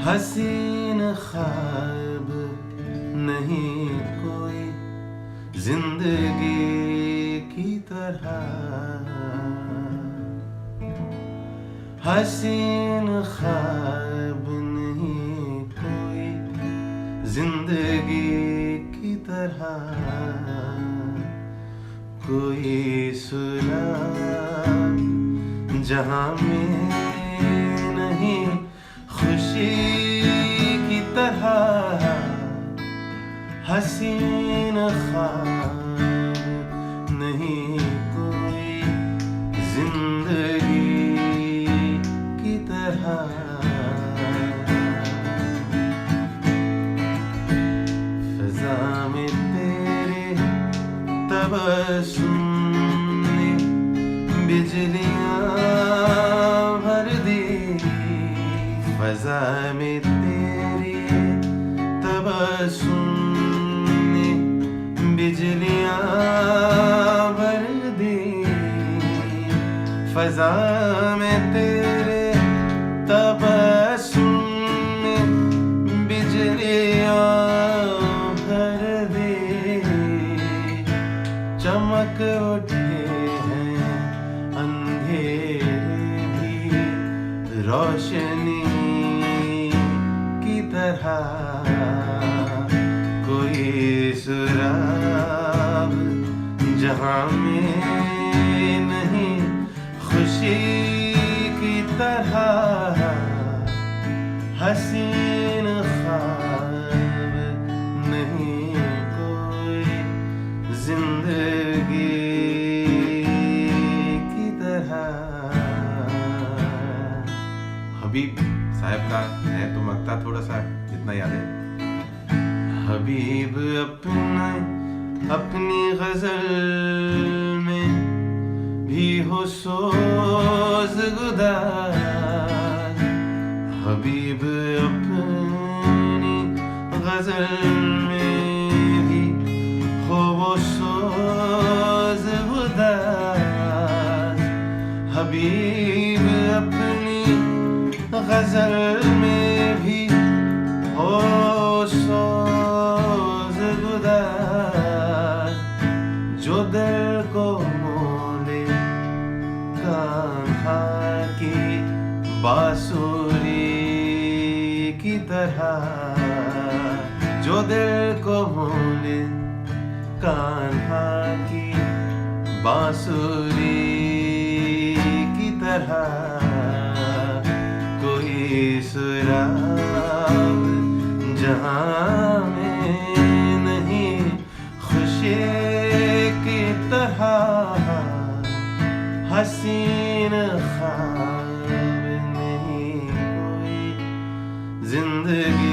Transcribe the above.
हसीन ख्वाब नहीं कोई जिंदगी की तरह, हसीन ख्वाब नहीं कोई जिंदगी की तरह, कोई सुराग जहां में नहीं खुशी की तरह, हसीन ख्वाब नहीं कोई जिंदगी की तरह। फिजा में तेरे तबस्सुम ने बिजलियां भर दी, फिजा में तेरे तबस्सुम ने बिजलियां भर दी, फिजा में तेरे तबस्सुम ने बिजलियां भर दी, चमक उठे हैं अंधेरे भी रोशनी की तरह, कोई सुराग जहां में नहीं खुशी की तरह, हसीन ख्वाब नहीं कोई जिंदगी की तरह। हबीब साहब का है तो मगता थोड़ा सा जितना याद है। हबीब अपनी गजल में भी हो सोज गुदार, हबीब अपनी गजल में भी हो वो सोज गुदार, हबीब अपनी गजल में भी हो सोज गुदार, जो दिल को मोले कान्हा की बांसुरी की तरह, जो दिल को मोले कान्हा की बांसुरी की तरह, कोई सुराग जहां में नहीं खुशी की तरह, हसीन ख्वाब नहीं कोई जिंदगी